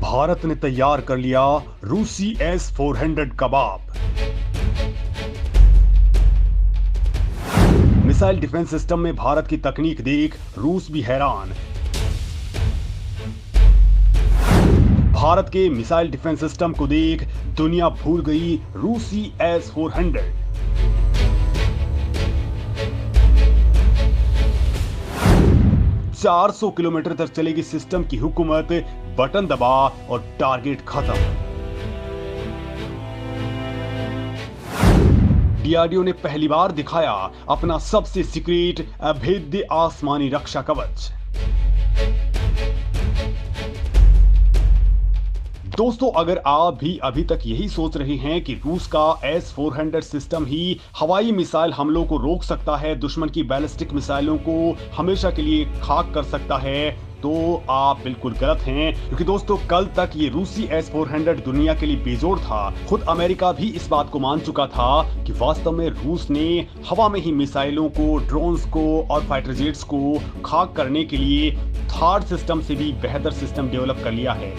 भारत ने तैयार कर लिया रूसी S-400 कबाब। मिसाइल डिफेंस सिस्टम में भारत की तकनीक देख रूस भी हैरान। भारत के मिसाइल डिफेंस सिस्टम को देख दुनिया भूल गई रूसी S-400। 400 किलोमीटर तक चलेगी सिस्टम की हुकूमत, बटन दबा और टारगेट खत्म। डीआरडीओ ने पहली बार दिखाया अपना सबसे सीक्रेट अभेद्य आसमानी रक्षा कवच। दोस्तों, अगर आप भी अभी तक यही सोच रहे हैं कि रूस का S-400 सिस्टम ही हवाई मिसाइल हमलों को रोक सकता है, दुश्मन की बैलिस्टिक मिसाइलों को हमेशा के लिए खाक कर सकता है, तो आप बिल्कुल गलत हैं। क्योंकि दोस्तों, कल तक ये रूसी S-400 दुनिया के लिए बेजोड़ था। खुद अमेरिका भी इस बात को मान चुका था कि वास्तव में रूस ने हवा में ही मिसाइलों को, ड्रोन्स को और फाइटर जेट्स को खाक करने के लिए थर्ड सिस्टम से भी बेहतर सिस्टम डेवलप कर लिया है।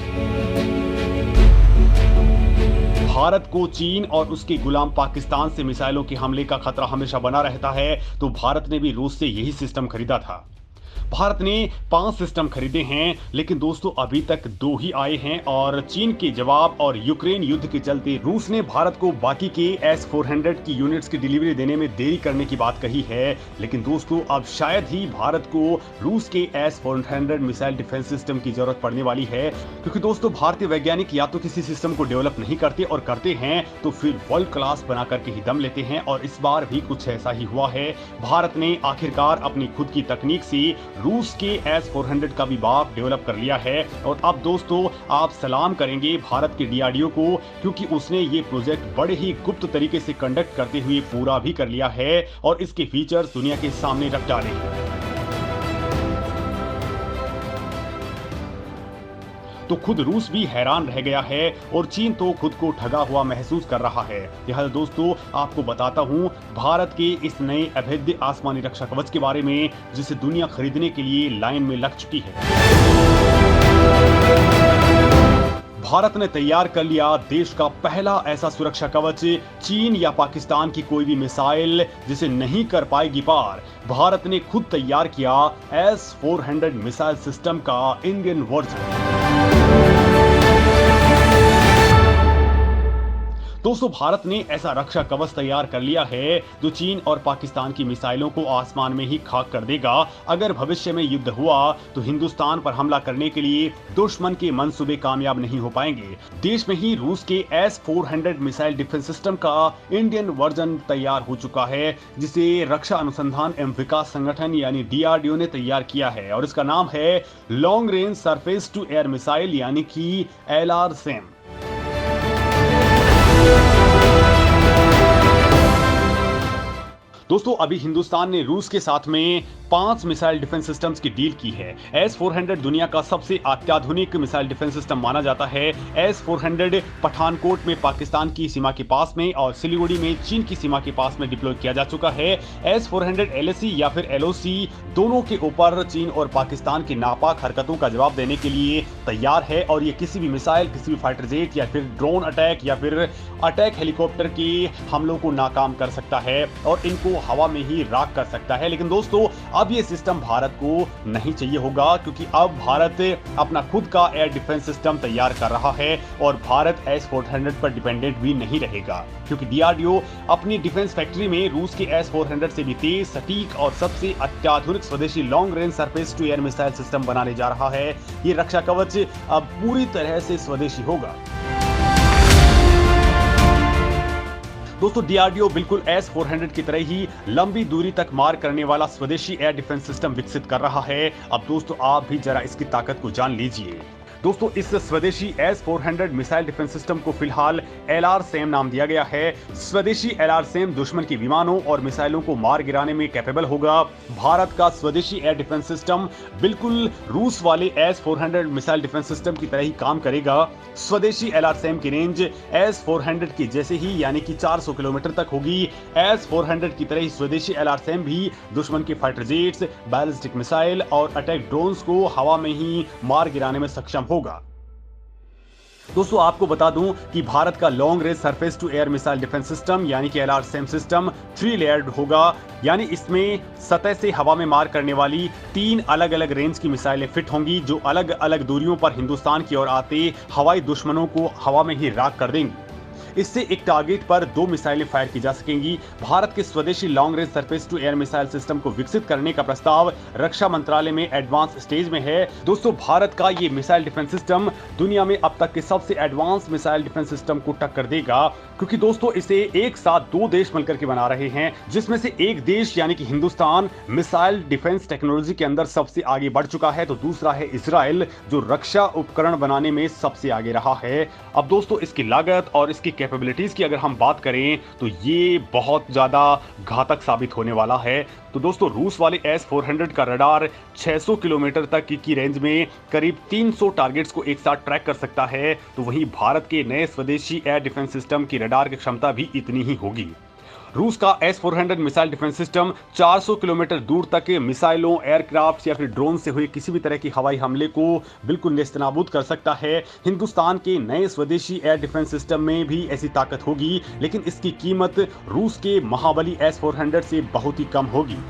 भारत को चीन और उसके गुलाम पाकिस्तान से मिसाइलों के हमले का खतरा हमेशा बना रहता है, तो भारत ने भी रूस से यही सिस्टम खरीदा था। भारत ने 5 सिस्टम खरीदे हैं, लेकिन दोस्तों अभी तक 2 ही आए हैं और चीन के जवाब और यूक्रेन युद्ध के चलते रूस ने भारत को बाकी के S-400 की यूनिट्स की डिलीवरी देने में देरी करने की बात कही है। लेकिन दोस्तों, अब शायद ही भारत को रूस के S-400 मिसाइल डिफेंस सिस्टम की जरूरत पड़ने वाली है, क्योंकि दोस्तों भारतीय वैज्ञानिक या तो किसी सिस्टम को डेवलप नहीं करते और करते हैं तो फिर वर्ल्ड क्लास बना करके ही दम लेते हैं, और इस बार भी कुछ ऐसा ही हुआ है। भारत ने आखिरकार अपनी खुद की तकनीक से रूस के S-400 का भी बाप डेवलप कर लिया है। और अब दोस्तों, आप सलाम करेंगे भारत के डीआरडीओ को, क्योंकि उसने ये प्रोजेक्ट बड़े ही गुप्त तरीके से कंडक्ट करते हुए पूरा भी कर लिया है और इसके फीचर्स दुनिया के सामने रख डाले। तो खुद रूस भी हैरान रह गया है और चीन तो खुद को ठगा हुआ महसूस कर रहा है। लिहाजा दोस्तों, आपको बताता हूं भारत के इस नए अभेद्य आसमानी रक्षा कवच के बारे में, जिसे दुनिया खरीदने के लिए लाइन में लग चुकी है। भारत ने तैयार कर लिया देश का पहला ऐसा सुरक्षा कवच। चीन या पाकिस्तान की कोई भी मिसाइल जिसे नहीं कर पाएगी पार। भारत ने खुद तैयार किया S-400 मिसाइल सिस्टम का इंडियन वर्जन। दोस्तों, भारत ने ऐसा रक्षा कवच तैयार कर लिया है जो चीन और पाकिस्तान की मिसाइलों को आसमान में ही खाक कर देगा। अगर भविष्य में युद्ध हुआ तो हिंदुस्तान पर हमला करने के लिए दुश्मन के मंसूबे कामयाब नहीं हो पाएंगे। देश में ही रूस के S-400 मिसाइल डिफेंस सिस्टम का इंडियन वर्जन तैयार हो चुका है, जिसे रक्षा अनुसंधान एवं विकास संगठन यानी डीआरडीओ ने तैयार किया है, और इसका नाम है long range surface to air missile यानी कि LRSAM। दोस्तों, अभी हिंदुस्तान ने रूस के साथ में 5 मिसाइल डिफेंस सिस्टम्स की डील की है। S-400 दुनिया का सबसे अत्याधुनिक मिसाइल डिफेंस सिस्टम माना जाता है। S-400 पठानकोट में पाकिस्तान की सीमा के पास में और सिलीगुड़ी में चीन की सीमा के पास में डिप्लॉय किया जा चुका है। S-400 LAC या फिर LOC दोनों के ऊपर चीन और पाकिस्तान की नापाक हरकतों का जवाब देने के लिए तैयार है, और ये किसी भी मिसाइल, किसी भी फाइटर जेट या फिर ड्रोन अटैक या फिर अटैक हेलीकॉप्टर के हमलों को नाकाम कर सकता है और इनको हवा में ही राख कर सकता है। लेकिन दोस्तों, अब ये सिस्टम भारत को नहीं चाहिए होगा, क्योंकि अब भारत अपना खुद का एयर डिफेंस सिस्टम तैयार कर रहा है और भारत S-400 पर डिपेंडेंट भी नहीं रहेगा, क्योंकि डीआरडीओ अपनी डिफेंस फैक्ट्री में रूस के S-400 से भी तेज, सटीक और सबसे अत्याधुनिक स्वदेशी long range surface to air missile system बनाने जा रहा है। ये रक्षा कवच अब पूरी तरह से स्वदेशी होगा। दोस्तों, डीआरडीओ बिल्कुल S-400 की तरह ही लंबी दूरी तक मार करने वाला स्वदेशी एयर डिफेंस सिस्टम विकसित कर रहा है। अब दोस्तों, आप भी जरा इसकी ताकत को जान लीजिए। दोस्तों, इस स्वदेशी S-400 मिसाइल डिफेंस सिस्टम को फिलहाल LRSAM नाम दिया गया है। स्वदेशी LRSAM दुश्मन के विमानों और मिसाइलों को मार गिराने में कैपेबल होगा। भारत का स्वदेशी एयर डिफेंस सिस्टम बिल्कुल रूस वाले S-400 मिसाइल डिफेंस सिस्टम की तरह ही काम करेगा। स्वदेशी LRSAM की रेंज S-400 की जैसे ही यानी कि 400 किलोमीटर तक होगी। S-400 की तरह ही स्वदेशी LRSAM भी दुश्मन के फाइटर जेट्स, बैलिस्टिक मिसाइल और अटैक ड्रोन्स को हवा में ही मार गिराने में सक्षम होगा। दोस्तों आपको बता दूं कि भारत का long range surface to air missile defence system यानी कि LRSAM सिस्टम 3 लेयर्ड होगा। यानी इसमें सतह से हवा में मार करने वाली 3 अलग अलग रेंज की मिसाइलें फिट होंगी, जो अलग अलग दूरियों पर हिंदुस्तान की ओर आते हवाई दुश्मनों को हवा में ही राख कर देंगी। इससे एक टारगेट पर 2 मिसाइलें फायर की जा सकेंगी। भारत के स्वदेशी long range surface to air missile system को विकसित करने का प्रस्ताव रक्षा मंत्रालय में एडवांस स्टेज में है। दोस्तों भारत का ये मिसाइल डिफेंस सिस्टम दुनिया में अब तक के सबसे एडवांस मिसाइल डिफेंस सिस्टम को टक्कर देगा, क्योंकि दोस्तों इसे एक साथ 2 देश मिलकर के बना रहे हैं, जिसमें से एक देश यानी कि हिंदुस्तान मिसाइल डिफेंस टेक्नोलॉजी के अंदर सबसे आगे बढ़ चुका है, तो दूसरा है इजराइल जो रक्षा उपकरण बनाने में सबसे आगे रहा है। अब दोस्तों इसकी लागत और इसकी कैपेबिलिटीज की अगर हम बात करें तो ये बहुत ज्यादा घातक साबित होने वाला है। तो दोस्तों रूस वाले S-400 का रडार 600 किलोमीटर तक की रेंज में करीब 300 टारगेट्स को एक साथ ट्रैक कर सकता है, तो वहीं भारत के नए स्वदेशी एयर डिफेंस सिस्टम की रडार की क्षमता भी इतनी ही होगी। रूस का S-400 missile defence system 400 kilometre दूर तक मिसाइलों, एयरक्राफ्ट या फिर ड्रोन से हुए किसी भी तरह की हवाई हमले को बिल्कुल नेस्तनाबूद कर सकता है। हिंदुस्तान के नए स्वदेशी एयर डिफेंस सिस्टम में भी ऐसी ताकत होगी, लेकिन इसकी कीमत रूस के महाबली S-400 से बहुत ही कम होगी।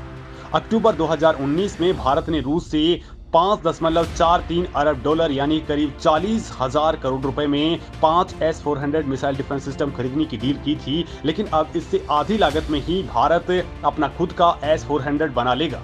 अक्टूबर 2019 में भारत ने रूस से 5.43 अरब डॉलर यानी करीब 40,000 करोड़ रुपए में 5 S-400 मिसाइल डिफेंस सिस्टम खरीदने की डील की थी, लेकिन अब इससे आधी लागत में ही भारत अपना खुद का S-400 बना लेगा।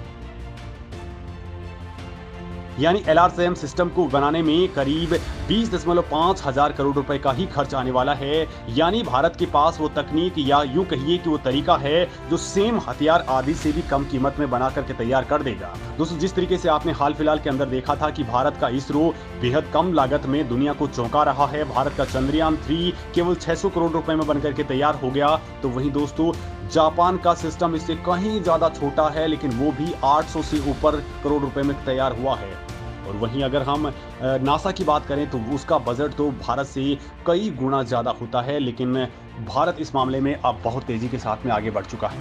यानी LRSAM सिस्टम को बनाने में करीब 20.5 हजार करोड़ रुपए का ही खर्च आने वाला है। यानी भारत के पास वो तकनीक या यूं कहिए कि वो तरीका है जो सेम हथियार आदि से भी कम कीमत में बना करके तैयार कर देगा। दोस्तों जिस तरीके से आपने हाल फिलहाल के अंदर देखा था कि भारत का इसरो बेहद कम लागत में दुनिया को चौंका रहा है, भारत का चंद्रयान 3 केवल 600 करोड़ रुपए में बनकर के तैयार हो गया, तो वहीं दोस्तों जापान का सिस्टम इससे कहीं ज्यादा छोटा है, लेकिन वो भी 800 से ऊपर करोड़ रुपए में तैयार हुआ है। और वहीं अगर हम नासा की बात करें तो उसका बजट तो भारत से कई गुना ज़्यादा होता है, लेकिन भारत इस मामले में अब बहुत तेज़ी के साथ में आगे बढ़ चुका है।